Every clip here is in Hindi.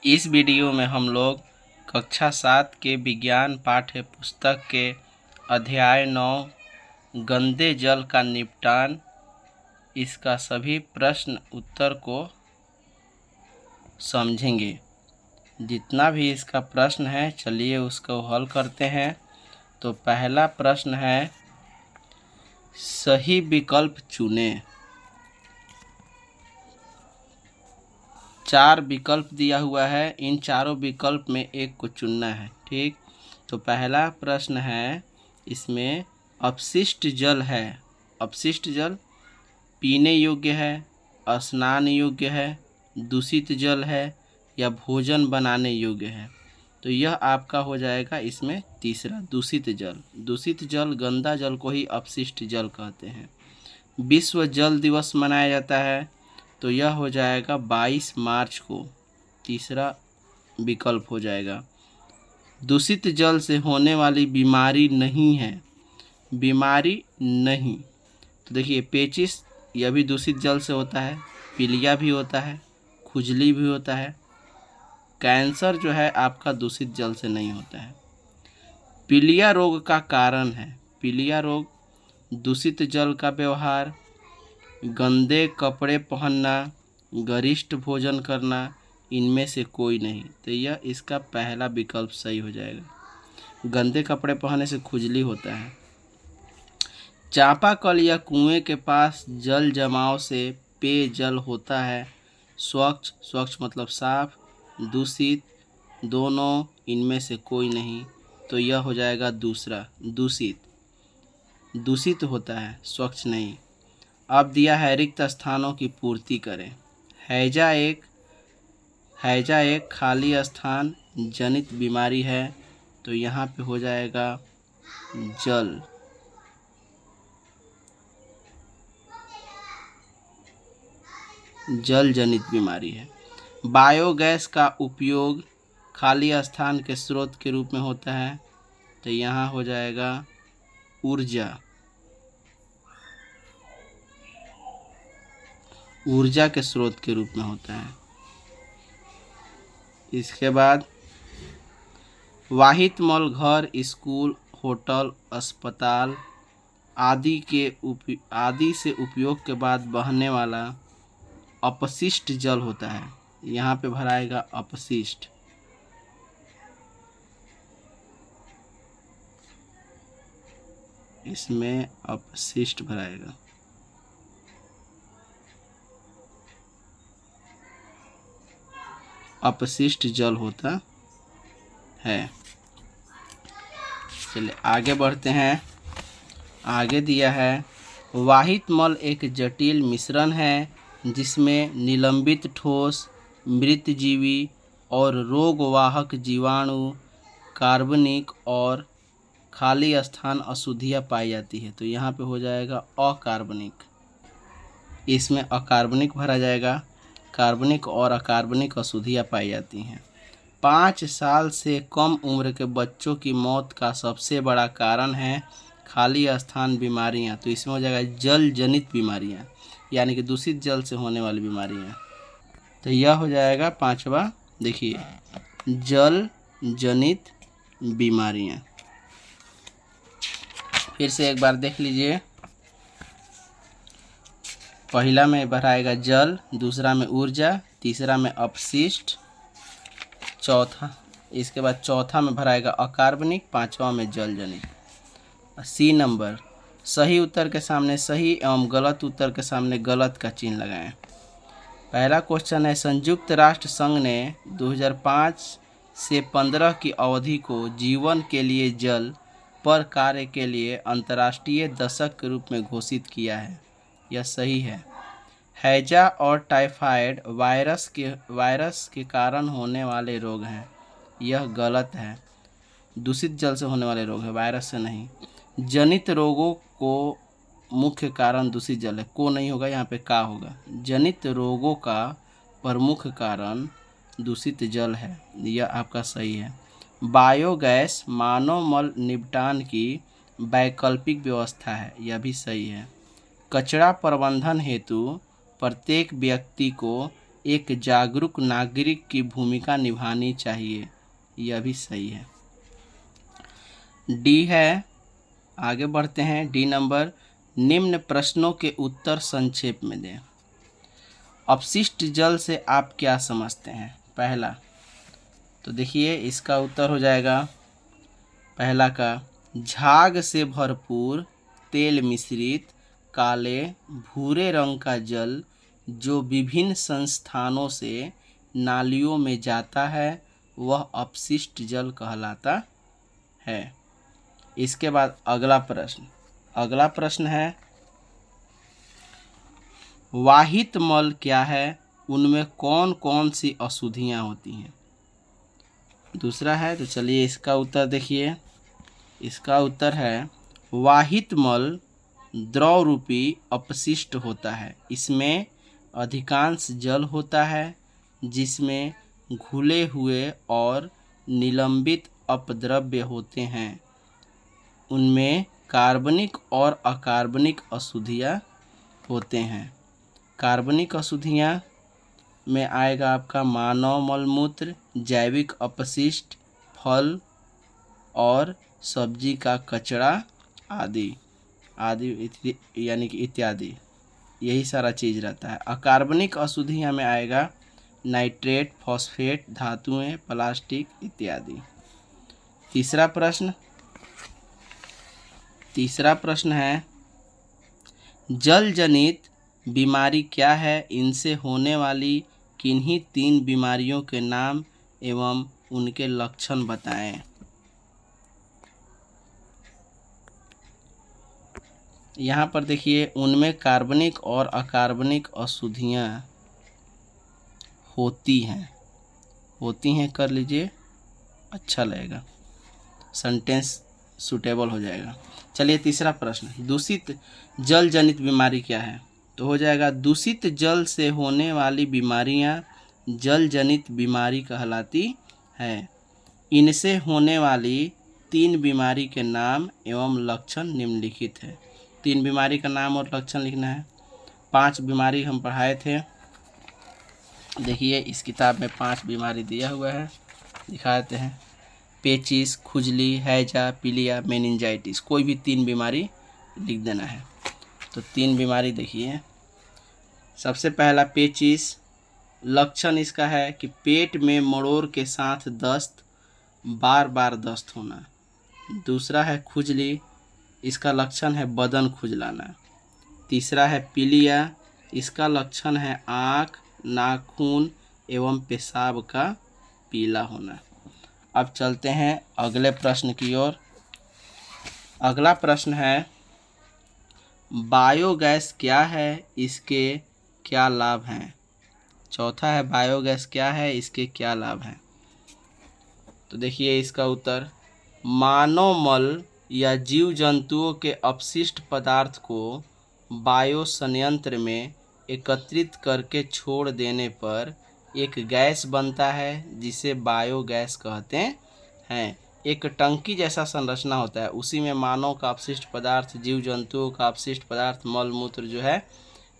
इस वीडियो में हम लोग कक्षा 7 के विज्ञान पाठ्य पुस्तक के अध्याय 9 गंदे जल का निपटान, इसका सभी प्रश्न उत्तर को समझेंगे। जितना भी इसका प्रश्न है चलिए उसको हल करते हैं। तो पहला प्रश्न है, सही विकल्प चुनें। 4 विकल्प दिया हुआ है, इन चारों विकल्प में एक को चुनना है। ठीक, तो पहला प्रश्न है, इसमें अपशिष्ट जल है। अपशिष्ट जल पीने योग्य है, स्नान योग्य है, दूषित जल है या भोजन बनाने योग्य है। तो यह आपका हो जाएगा इसमें तीसरा, दूषित जल। दूषित जल, गंदा जल को ही अपशिष्ट जल कहते हैं। विश्व जल दिवस मनाया जाता है, तो यह हो जाएगा 22 मार्च को, तीसरा विकल्प हो जाएगा। दूषित जल से होने वाली बीमारी नहीं है, बीमारी नहीं। तो देखिए पेचिस, यह भी दूषित जल से होता है, पीलिया भी होता है, खुजली भी होता है। कैंसर जो है आपका दूषित जल से नहीं होता है। पीलिया रोग का कारण है, पीलिया रोग, दूषित जल का व्यवहार, गंदे कपड़े पहनना, गरिष्ठ भोजन करना, इनमें से कोई नहीं। तो यह इसका पहला विकल्प सही हो जाएगा। गंदे कपड़े पहनने से खुजली होता है। चापाकल या कुएं के पास जल जमाव से पेय जल होता है स्वच्छ, स्वच्छ मतलब साफ, दूषित, दोनों, इनमें से कोई नहीं। तो यह हो जाएगा दूसरा, दूषित। दूषित होता है, स्वच्छ नहीं। अब दिया है रिक्त स्थानों की पूर्ति करें। हैजा एक खाली स्थान जनित बीमारी है, तो यहाँ पे हो जाएगा जल। जल जनित बीमारी है। बायोगैस का उपयोग खाली स्थान के स्रोत के रूप में होता है, तो यहाँ हो जाएगा ऊर्जा। ऊर्जा के स्रोत के रूप में होता है। इसके बाद वाहित मल घर, स्कूल, होटल, अस्पताल आदि से उपयोग के बाद बहने वाला अपशिष्ट जल होता है। यहाँ पे भराएगा अपशिष्ट। इसमें अपशिष्ट भराएगा। अपशिष्ट जल होता है। चलिए आगे बढ़ते हैं। आगे दिया है, वाहित मल एक जटिल मिश्रण है जिसमें निलंबित ठोस, मृतजीवी और रोगवाहक जीवाणु, कार्बनिक और खाली स्थान अशुद्धियाँ पाई जाती है। तो यहाँ पे हो जाएगा अकार्बनिक। इसमें अकार्बनिक भरा जाएगा। कार्बनिक और अकार्बनिक अशुद्धियाँ पाई जाती हैं। 5 साल से कम उम्र के बच्चों की मौत का सबसे बड़ा कारण है खाली स्थान बीमारियां। तो इसमें हो जाएगा जल जनित बीमारियां, यानी कि दूषित जल से होने वाली बीमारियां। तो यह हो जाएगा पांचवा। देखिए, जल जनित बीमारियां। फिर से एक बार देख लीजिए। पहला में भराएगा जल, दूसरा में ऊर्जा, तीसरा में अपशिष्ट, चौथा, इसके बाद चौथा में भराएगा अकार्बनिक, पांचवा में जल जनित। सी नंबर, सही उत्तर के सामने सही एवं गलत उत्तर के सामने गलत का चिन्ह लगाएं। पहला क्वेश्चन है, संयुक्त राष्ट्र संघ ने 2005 से 15 की अवधि को जीवन के लिए जल पर कार्य के लिए अंतर्राष्ट्रीय दशक के रूप में घोषित किया है। यह सही है। हैजा और टाइफाइड वायरस के कारण होने वाले रोग हैं। यह गलत है। दूषित जल से होने वाले रोग है, वायरस से नहीं। जनित रोगों को मुख्य कारण दूषित जल है, को नहीं होगा, यहाँ पे का होगा। जनित रोगों का प्रमुख कारण दूषित जल है, यह आपका सही है। बायोगैस मानव मल निपटान की वैकल्पिक व्यवस्था है, यह भी सही है। कचरा प्रबंधन हेतु प्रत्येक व्यक्ति को एक जागरूक नागरिक की भूमिका निभानी चाहिए। यह भी सही है। डी है, आगे बढ़ते हैं। डी नंबर, निम्न प्रश्नों के उत्तर संक्षेप में दें। अपशिष्ट जल से आप क्या समझते हैं? पहला, तो देखिए इसका उत्तर हो जाएगा पहला का, झाग से भरपूर तेल मिश्रित काले भूरे रंग का जल जो विभिन्न संस्थानों से नालियों में जाता है वह अपशिष्ट जल कहलाता है। इसके बाद अगला प्रश्न है, वाहित मल क्या है? उनमें कौन कौन सी अशुद्धियाँ होती हैं? दूसरा है, तो चलिए इसका उत्तर देखिए। इसका उत्तर है, वाहित मल द्रव रूपी अपशिष्ट होता है। इसमें अधिकांश जल होता है जिसमें घुले हुए और निलंबित अपद्रव्य होते हैं। उनमें कार्बनिक और अकार्बनिक अशुद्धियाँ होते हैं। कार्बनिक अशुद्धियाँ में आएगा आपका मानव मलमूत्र, जैविक अपशिष्ट, फल और सब्जी का कचरा आदि यानी कि इत्यादि, यही सारा चीज़ रहता है। अकार्बनिक अशुद्धियाँ में आएगा नाइट्रेट, फॉस्फेट, धातुएं, प्लास्टिक इत्यादि। तीसरा प्रश्न है, जल जनित बीमारी क्या है? इनसे होने वाली किन्हीं 3 बीमारियों के नाम एवं उनके लक्षण बताएं। यहाँ पर देखिए, उनमें कार्बनिक और अकार्बनिक अशुद्धियाँ होती हैं कर लीजिए, अच्छा लगेगा, सेंटेंस सूटेबल हो जाएगा। चलिए तीसरा प्रश्न, दूषित जल जनित बीमारी क्या है? तो हो जाएगा, दूषित जल से होने वाली बीमारियां जल जनित बीमारी कहलाती है। इनसे होने वाली 3 बीमारी के नाम एवं लक्षण निम्नलिखित है। 3 बीमारी का नाम और लक्षण लिखना है। 5 बीमारी हम पढ़ाए थे, देखिए इस किताब में 5 बीमारी दिया हुआ है, दिखा देते हैं। पेचिस, खुजली, हैजा, पीलिया, मेनिंजाइटिस, कोई भी 3 बीमारी लिख देना है। तो 3 बीमारी देखिए। सबसे पहला पेचिस, लक्षण इसका है कि पेट में मरोड़ के साथ दस्त, बार बार दस्त होना। दूसरा है खुजली, इसका लक्षण है बदन खुजलाना। तीसरा है पीलिया, इसका लक्षण है आँख, नाखून एवं पेशाब का पीला होना। अब चलते हैं अगले प्रश्न की ओर। अगला प्रश्न है, बायोगैस क्या है? इसके क्या लाभ हैं? चौथा है, बायोगैस क्या है? इसके क्या लाभ हैं? तो देखिए इसका उत्तर, मानव मल या जीव जंतुओं के अपशिष्ट पदार्थ को बायो संयंत्र में एकत्रित करके छोड़ देने पर एक गैस बनता है जिसे बायोगैस कहते हैं। एक टंकी जैसा संरचना होता है, उसी में मानव का अपशिष्ट पदार्थ, जीव जंतुओं का अपशिष्ट पदार्थ, मल मूत्र जो है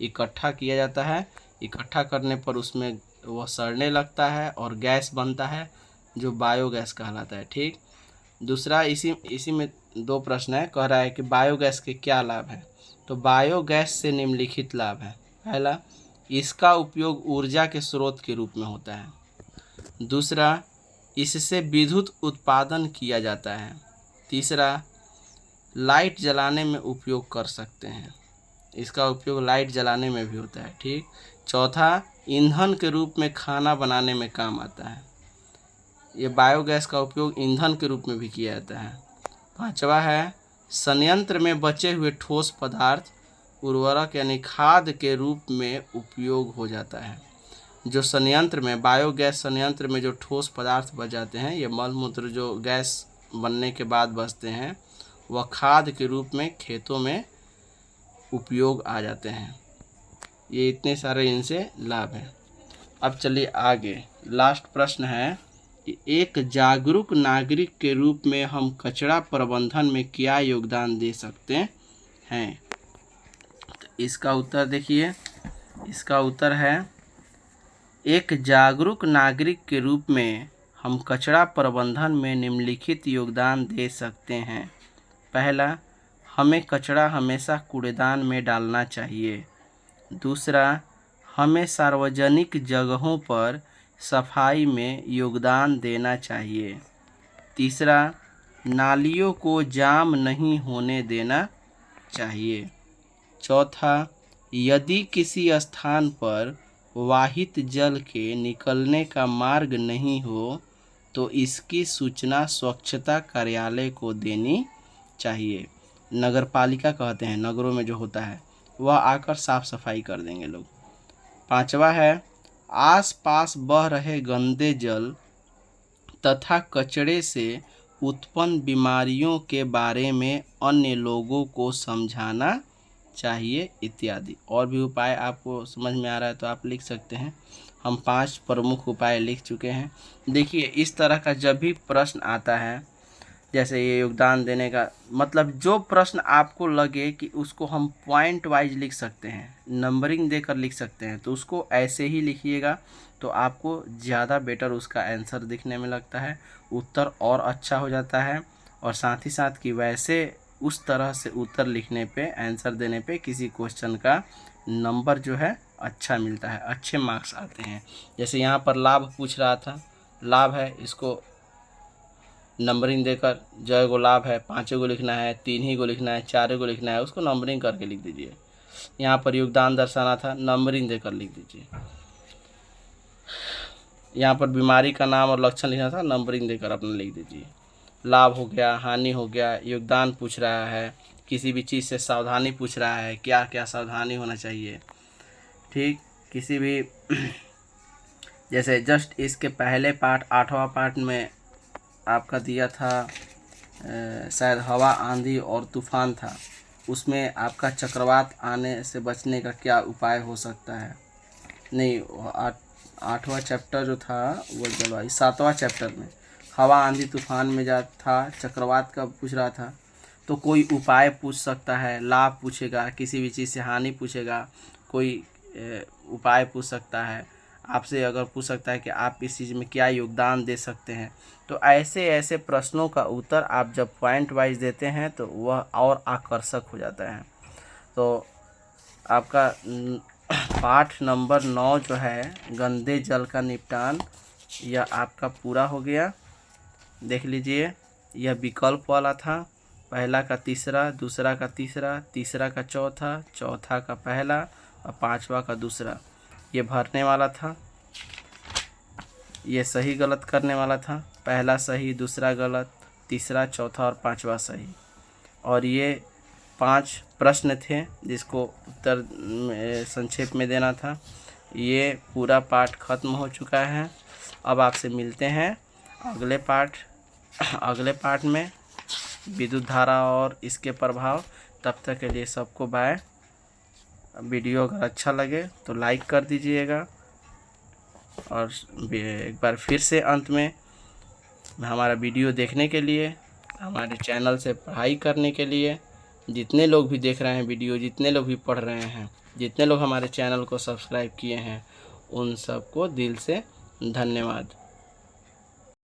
इकट्ठा किया जाता है। इकट्ठा करने पर उसमें वह सड़ने लगता है और गैस बनता है जो बायोगैस कहलाता है। ठीक। दूसरा, इसी में 2 प्रश्न है, कह रहा है कि बायोगैस के क्या लाभ हैं। तो बायोगैस से निम्नलिखित लाभ है। पहला, इसका उपयोग ऊर्जा के स्रोत के रूप में होता है। दूसरा, इससे विद्युत उत्पादन किया जाता है। तीसरा, लाइट जलाने में उपयोग कर सकते हैं, इसका उपयोग लाइट जलाने में भी होता है। ठीक। चौथा, ईंधन के रूप में खाना बनाने में काम आता है। ये बायोगैस का उपयोग ईंधन के रूप में भी किया जाता है। पांचवा है, संयंत्र में बचे हुए ठोस पदार्थ उर्वरक यानी खाद के रूप में उपयोग हो जाता है। जो संयंत्र में, बायोगैस संयंत्र में जो ठोस पदार्थ बच जाते हैं, ये मल मूत्र जो गैस बनने के बाद बचते हैं, वह खाद के रूप में खेतों में उपयोग आ जाते हैं। ये इतने सारे इनसे लाभ हैं। अब चलिए आगे, लास्ट प्रश्न है कि एक जागरूक नागरिक के रूप में हम कचरा प्रबंधन में क्या योगदान दे सकते हैं? तो इसका उत्तर देखिए, इसका उत्तर है एक जागरूक नागरिक के रूप में हम कचरा प्रबंधन में निम्नलिखित योगदान दे सकते हैं। पहला, हमें कचरा हमेशा कूड़ेदान में डालना चाहिए। दूसरा, हमें सार्वजनिक जगहों पर सफाई में योगदान देना चाहिए। तीसरा, नालियों को जाम नहीं होने देना चाहिए। चौथा, यदि किसी स्थान पर वाहित जल के निकलने का मार्ग नहीं हो तो इसकी सूचना स्वच्छता कार्यालय को देनी चाहिए। नगर पालिका कहते हैं, नगरों में जो होता है वह आकर साफ सफाई कर देंगे लोग। पांचवा है, आसपास बह रहे गंदे जल तथा कचरे से उत्पन्न बीमारियों के बारे में अन्य लोगों को समझाना चाहिए इत्यादि। और भी उपाय आपको समझ में आ रहा है तो आप लिख सकते हैं। हम 5 प्रमुख उपाय लिख चुके हैं। देखिए, इस तरह का जब भी प्रश्न आता है, जैसे ये योगदान देने का मतलब, जो प्रश्न आपको लगे कि उसको हम पॉइंट वाइज लिख सकते हैं, नंबरिंग देकर लिख सकते हैं, तो उसको ऐसे ही लिखिएगा तो आपको ज़्यादा बेटर उसका आंसर दिखने में लगता है, उत्तर और अच्छा हो जाता है। और साथ ही साथ कि वैसे उस तरह से उत्तर लिखने पे, आंसर देने पे किसी क्वेश्चन का नंबर जो है अच्छा मिलता है, अच्छे मार्क्स आते हैं। जैसे यहाँ पर लाभ पूछ रहा था, लाभ है, इसको नंबरिंग देकर जय को लाभ है 5 को लिखना है, 3 ही को लिखना है, 4 को लिखना है, उसको नंबरिंग करके लिख दीजिए। यहाँ पर योगदान दर्शाना था, नंबरिंग देकर लिख दीजिए। यहाँ पर बीमारी का नाम और लक्षण लिखना था, नंबरिंग देकर अपना लिख दीजिए। लाभ हो गया, हानि हो गया, योगदान पूछ रहा है, किसी भी चीज़ से सावधानी पूछ रहा है, क्या क्या सावधानी होना चाहिए। ठीक, किसी भी जैसे जस्ट इसके पहले पार्ट 8वां पार्ट में आपका दिया था, शायद हवा, आंधी और तूफान था, उसमें आपका चक्रवात आने से बचने का क्या उपाय हो सकता है। नहीं, 8वां चैप्टर जो था वो जलवायु, 7वां चैप्टर में हवा, आंधी, तूफान में जा था, चक्रवात का पूछ रहा था, तो कोई उपाय पूछ सकता है, लाभ पूछेगा, किसी भी चीज़ से हानि पूछेगा, कोई उपाय पूछ सकता है, आपसे अगर पूछ सकता है कि आप इस चीज़ में क्या योगदान दे सकते हैं। तो ऐसे ऐसे प्रश्नों का उत्तर आप जब पॉइंट वाइज देते हैं तो वह और आकर्षक हो जाता है। तो आपका पाठ नंबर 9 जो है, गंदे जल का निपटान, यह आपका पूरा हो गया। देख लीजिए, यह विकल्प वाला था, पहला का तीसरा, दूसरा का तीसरा, तीसरा का चौथा, चौथा का पहला और 5वां का दूसरा। ये भरने वाला था, ये सही गलत करने वाला था, पहला सही, दूसरा गलत, तीसरा, चौथा और 5वां सही। और ये 5 प्रश्न थे जिसको उत्तर संक्षेप में देना था। ये पूरा पाठ खत्म हो चुका है। अब आपसे मिलते हैं अगले पाठ में, विद्युत धारा और इसके प्रभाव। तब तक के लिए सबको बाय। वीडियो अगर अच्छा लगे तो लाइक कर दीजिएगा, और एक बार फिर से अंत में हमारा वीडियो देखने के लिए, हमारे चैनल से पढ़ाई करने के लिए, जितने लोग भी देख रहे हैं वीडियो, जितने लोग भी पढ़ रहे हैं, जितने लोग हमारे चैनल को सब्सक्राइब किए हैं, उन सबको दिल से धन्यवाद।